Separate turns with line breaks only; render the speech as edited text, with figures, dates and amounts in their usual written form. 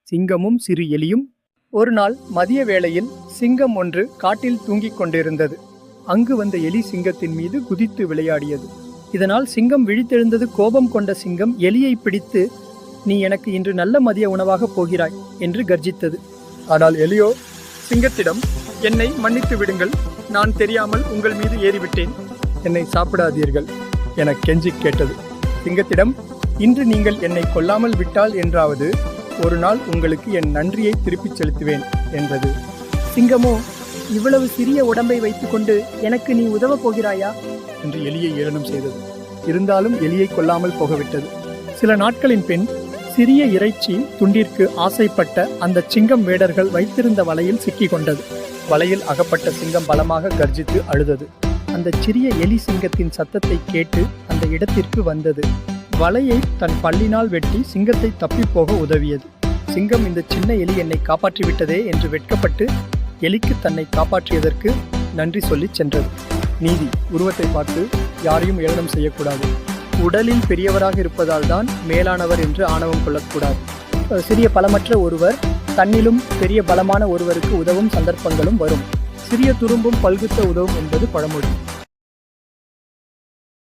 சிங்கமும் சிறு எலியும். ஒரு நாள் மதிய வேளையில் சிங்கம் ஒன்று காட்டில் தூங்கிக் கொண்டிருந்தது. அங்கு வந்த எலி சிங்கத்தின் மீது குதித்து விளையாடியது. இதனால் சிங்கம் விழித்தெழுந்தது. கோபம் கொண்ட சிங்கம் எலியை பிடித்து, நீ எனக்கு இன்று நல்ல மதிய உணவாக போகிறாய் என்று கர்ஜித்தது. ஆனால் எலியோ சிங்கத்திடம், என்னை மன்னித்து விடுங்கள், நான் தெரியாமல் உங்கள் மீது ஏறிவிட்டேன், என்னை சாப்பிடாதீர்கள் என கெஞ்சி கேட்டது. சிங்கத்திடம், இன்று நீங்கள் என்னை கொல்லாமல் விட்டால் என்றாவது ஒரு நாள் உங்களுக்கு என் நன்றியை திருப்பிச் செலுத்துவேன் என்றது. சிங்கமோ, இவ்வளவு சிறிய உடம்பை வைத்துக்கொண்டு எனக்கு நீ உதவ போகிறாயா என்று எலியை ஏளனம் செய்தது. இருந்தாலும் எலியை கொல்லாமல் போகவிட்டது. சில நாட்களின் பின் சிறிய இறைச்சி துண்டிற்கு ஆசைப்பட்ட அந்த சிங்கம் வேடர்கள் வைத்திருந்த வலையில் சிக்கி கொண்டது. வலையில் அகப்பட்ட சிங்கம் பலமாக கர்ஜித்து அழுதது. அந்த சிறிய எலி சிங்கத்தின் சத்தத்தை கேட்டு அந்த இடத்திற்கு வந்தது. வலையை தன் பல்லினால் வெட்டி சிங்கத்தை தப்பிப்போக உதவியது. சிங்கம், இந்த சின்ன எலி என்னை காப்பாற்றிவிட்டதே என்று வெட்கப்பட்டு எலிக்கு தன்னை காப்பாற்றியதற்கு நன்றி சொல்லி சென்றது. நீதி: உருவத்தை பார்த்து யாரையும் ஏளனம் செய்யக்கூடாது. உடலில் பெரியவராக இருப்பதால் தான் மேலானவர் என்று ஆணவம் கொள்ளக்கூடாது. சிறிய பலமற்ற ஒருவர் தன்னிலும் பெரிய பலமான ஒருவருக்கு உதவும் சந்தர்ப்பங்களும் வரும். சிறிய துரும்பும் பல்குத்த உதவும் என்பது பழமொழி.